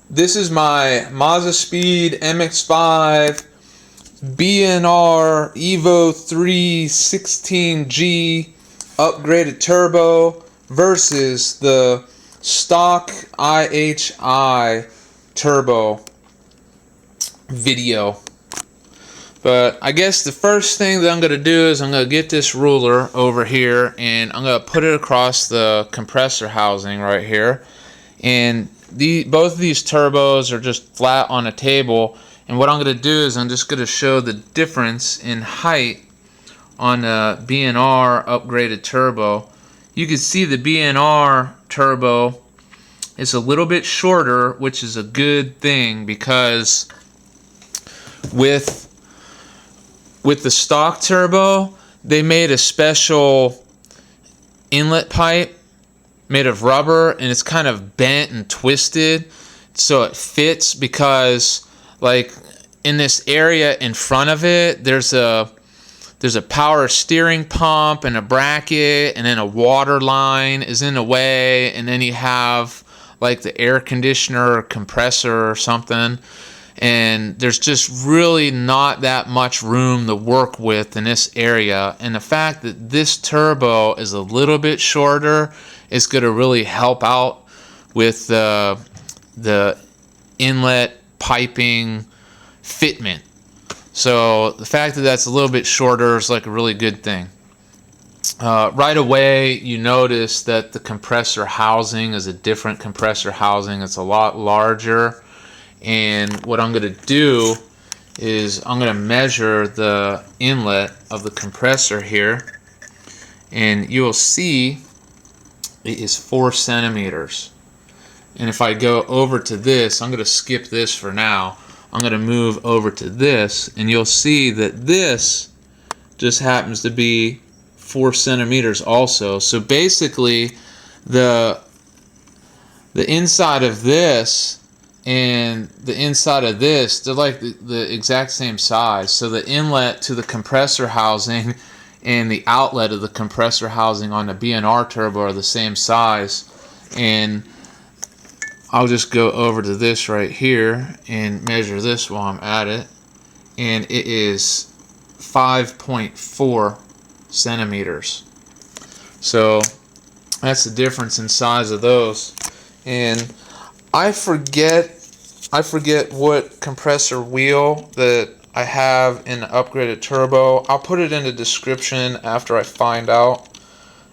This is my Mazdaspeed MX-5 BNR Evo3 16G upgraded turbo versus the stock IHI turbo video. But I guess the first thing that I'm going to do is I'm going to get this ruler over here and I'm going to put it across the compressor housing right here. And both of these turbos are just flat on a table. And what I'm going to do is I'm just going to show the difference in height on a BNR upgraded turbo. You can see the BNR turbo is a little bit shorter, which is a good thing, because with the stock turbo, they made a special inlet pipe made of rubber, and it's kind of bent and twisted so it fits, because like in this area in front of it, there's a power steering pump and a bracket, and then a water line is in the way, and then you have like the air conditioner or compressor or something, and there's just really not that much room to work with in this area. And the fact that this turbo is a little bit shorter is going to really help out with the inlet piping fitment. So the fact that that's a little bit shorter is like a really good thing. Right away you notice that the compressor housing is a different compressor housing. It's a lot larger. And what I'm going to do is I'm going to measure the inlet of the compressor here, and you'll see it is 4 centimeters. And if I go over to this, I'm going to skip this for now. I'm going to move over to this, and you'll see that this just happens to be 4 centimeters also. So basically the inside of this and the inside of this, they're like the exact same size. So the inlet to the compressor housing and the outlet of the compressor housing on the BNR turbo are the same size. And I'll just go over to this right here and measure this while I'm at it, and it is 5.4 centimeters. So that's the difference in size of those. And I forget what compressor wheel that I have in the upgraded turbo. I'll put it in the description after I find out,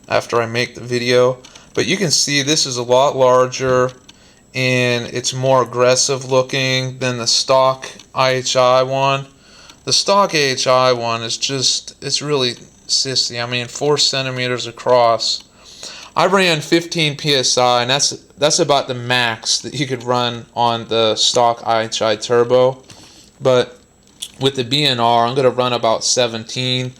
after I make the video. But you can see this is a lot larger and it's more aggressive looking than the stock IHI one. The stock IHI one is just, it's really sissy. I mean, 4 centimeters across. I ran 15 psi, and that's about the max that you could run on the stock IHI turbo. But with the BNR, I'm going to run about 17,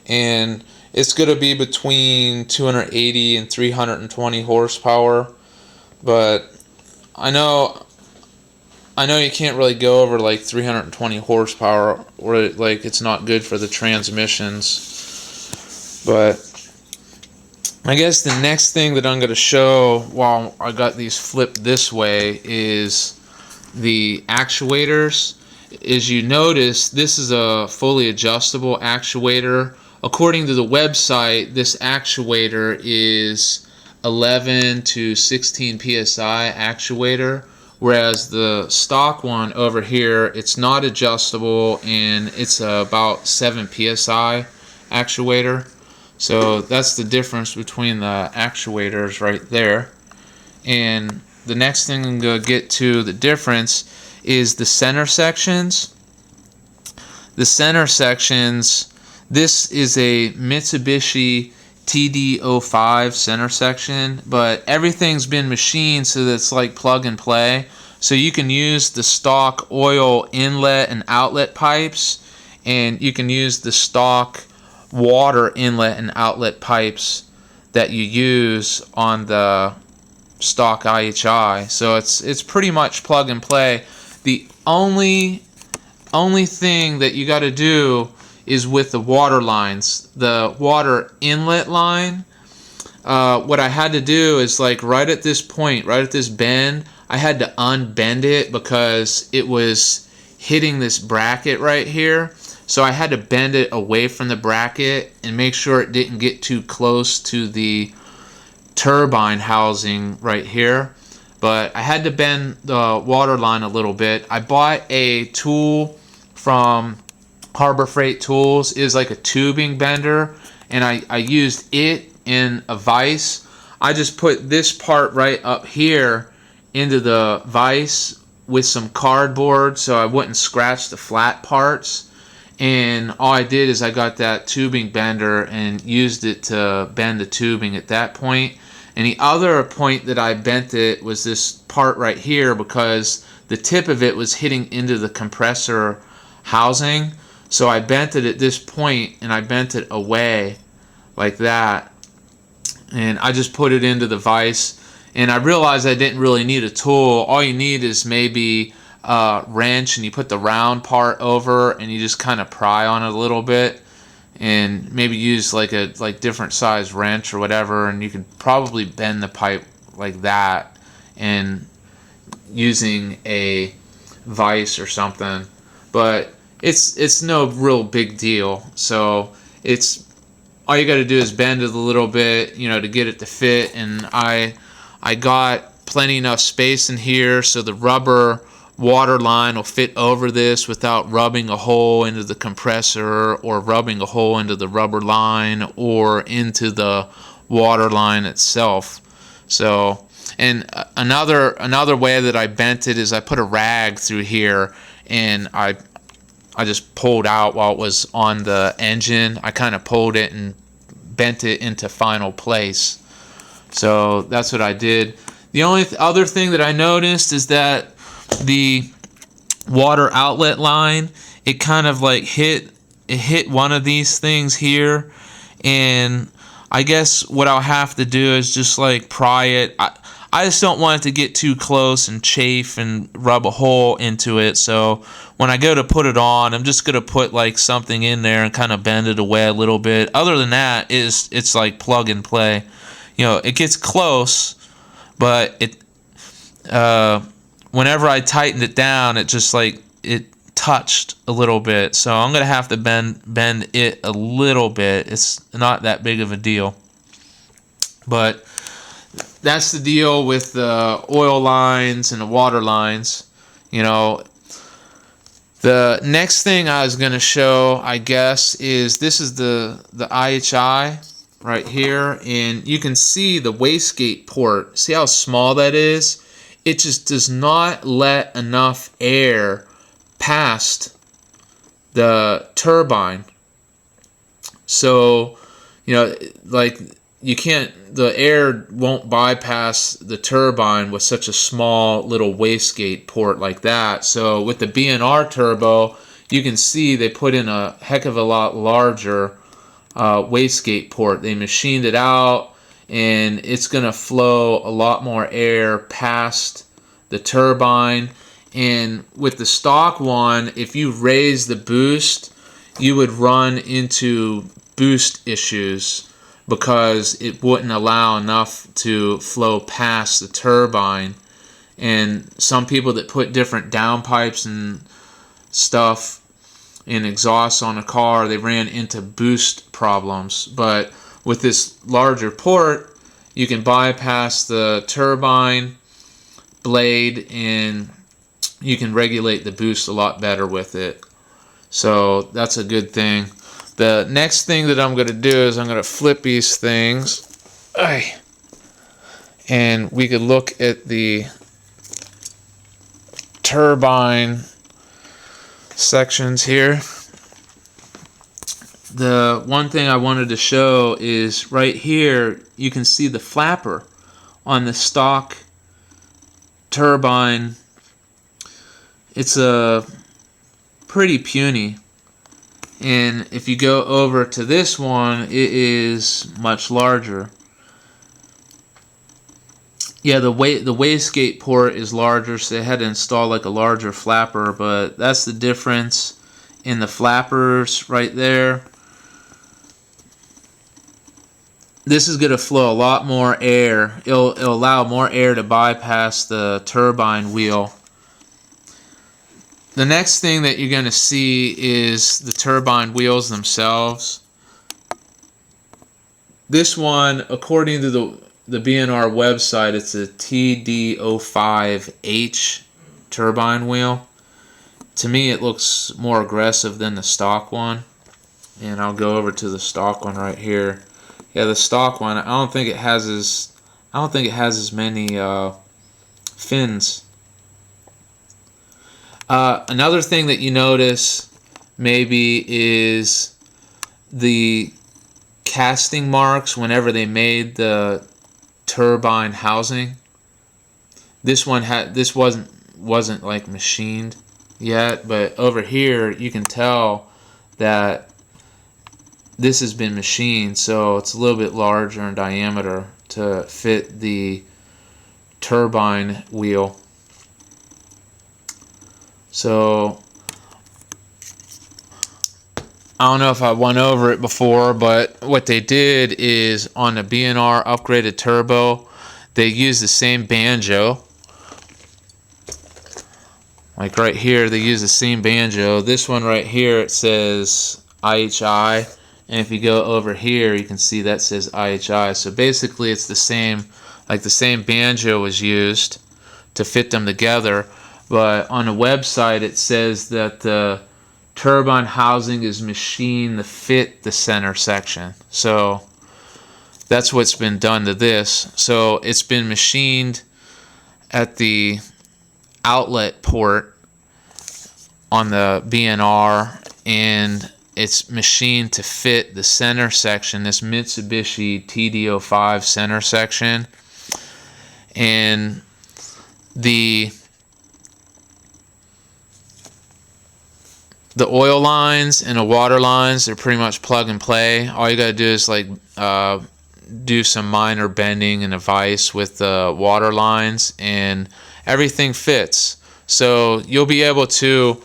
and it's going to be between 280 and 320 horsepower. But I know you can't really go over like 320 horsepower, or like it's not good for the transmissions. But I guess the next thing that I'm going to show while I got these flipped this way is the actuators. As you notice, this is a fully adjustable actuator. According to the website, this actuator is 11 to 16 psi actuator, whereas the stock one over here, it's not adjustable and it's about 7 psi actuator. So that's the difference between the actuators right there. And the next thing I'm going to get to, the difference, is the center sections. The center sections, this is a Mitsubishi TD05 center section, but everything's been machined so that it's like plug and play. So you can use the stock oil inlet and outlet pipes, and you can use the stock water inlet and outlet pipes that you use on the stock IHI. So it's pretty much plug and play. The only thing that you got to do is with the water lines. The water inlet line, what I had to do is, like, right at this point, right at this bend, I had to unbend it because it was hitting this bracket right here. So I had to bend it away from the bracket and make sure it didn't get too close to the turbine housing right here. But I had to bend the water line a little bit. I bought a tool from Harbor Freight Tools. It is like a tubing bender, and I used it in a vise. I just put this part right up here into the vise with some cardboard so I wouldn't scratch the flat parts. And all I did is I got that tubing bender and used it to bend the tubing at that point. And the other point that I bent it was this part right here, because the tip of it was hitting into the compressor housing. So I bent it at this point, and I bent it away like that. And I just put it into the vise. And I realized I didn't really need a tool. All you need is maybe a wrench, and you put the round part over, and you just kind of pry on it a little bit. And maybe use like a different size wrench or whatever, and you could probably bend the pipe like that and using a vise or something. But it's no real big deal. So it's all you got to do is bend it a little bit, you know, to get it to fit. And I got plenty enough space in here so the rubber water line will fit over this without rubbing a hole into the compressor or rubbing a hole into the rubber line or into the water line itself. So, and another way that I bent it is I put a rag through here, and I just pulled out while it was on the engine. I kind of pulled it and bent it into final place. So that's what I did. The only other thing that I noticed is that the water outlet line, it kind of like hit one of these things here, and I guess what I'll have to do is just like pry it. I just don't want it to get too close and chafe and rub a hole into it. So when I go to put it on, I'm just gonna put like something in there and kind of bend it away a little bit. Other than that, it's like plug and play. You know, it gets close, but it whenever I tightened it down, it just like it touched a little bit. So I'm gonna have to bend it a little bit. It's not that big of a deal. But that's the deal with the oil lines and the water lines. You know, the next thing I was gonna show, I guess, is this is the IHI right here, and you can see the wastegate port. See how small that is? It just does not let enough air past the turbine. So, you know, like you can't, the air won't bypass the turbine with such a small little wastegate port like that. So with the BNR turbo, you can see they put in a heck of a lot larger wastegate port. They machined it out, and it's going to flow a lot more air past the turbine. And with the stock one, if you raise the boost, you would run into boost issues because it wouldn't allow enough to flow past the turbine. And some people that put different downpipes and stuff and exhausts on a car, they ran into boost problems. But with this larger port, you can bypass the turbine blade and you can regulate the boost a lot better with it. So that's a good thing. The next thing that I'm going to do is I'm going to flip these things, and we could look at the turbine sections here. The one thing I wanted to show is right here, you can see the flapper on the stock turbine. It's a pretty puny, and if you go over to this one, it is much larger. Yeah, the wastegate port is larger, so they had to install like a larger flapper, but that's the difference in the flappers right there. this is going to flow a lot more air. It'll allow more air to bypass the turbine wheel. The next thing that you're going to see is the turbine wheels themselves. This one, according to the BNR website, it's a TD05H turbine wheel. To me, it looks more aggressive than the stock one. And I'll go over to the stock one right here. Yeah, the stock one, I don't think it has as many fins. Another thing that you notice maybe is the casting marks whenever they made the turbine housing. This wasn't like machined yet, but over here you can tell that this has been machined, so it's a little bit larger in diameter to fit the turbine wheel. So I don't know if I went over it before, but what they did is on the BNR upgraded turbo, they used the same banjo. Like right here, they use the same banjo. This one right here, it says IHI. And if you go over here, you can see that says IHI. So basically, it's the same, like the same banjo was used to fit them together. But on the website, it says that the turbine housing is machined to fit the center section. So that's what's been done to this. So it's been machined at the outlet port on the BNR, and it's machined to fit the center section, this Mitsubishi TD05 center section. And the oil lines and the water lines, they're pretty much plug and play. All you gotta do is like do some minor bending and a vise with the water lines, and everything fits. So you'll be able to,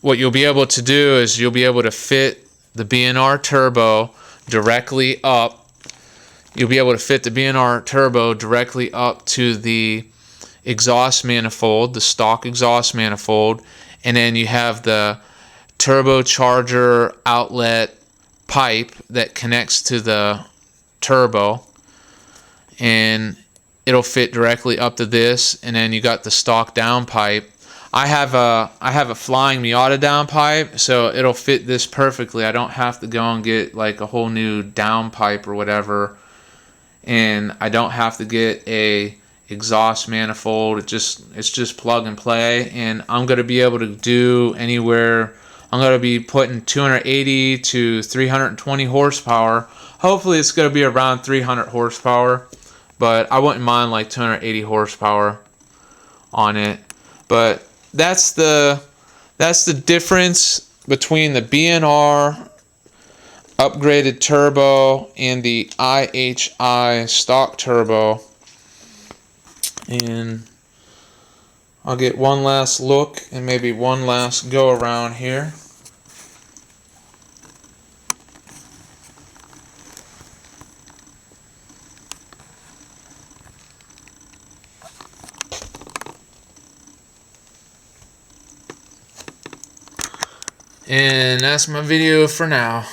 what you'll be able to do is you'll be able to fit the BNR turbo directly up. You'll be able to fit the BNR turbo directly up to the exhaust manifold, the stock exhaust manifold, and then you have the turbocharger outlet pipe that connects to the turbo, and it'll fit directly up to this. And then you got the stock down pipe. I have a flying Miata down pipe, so it'll fit this perfectly. I don't have to go and get like a whole new down pipe or whatever, and I don't have to get a exhaust manifold. It's just plug and play, and I'm gonna be able to do anywhere. I'm gonna be putting 280 to 320 horsepower. Hopefully, it's gonna be around 300 horsepower, but I wouldn't mind like 280 horsepower on it. But that's the difference between the BNR upgraded turbo and the IHI stock turbo. And I'll get one last look and maybe one last go around here. And that's my video for now.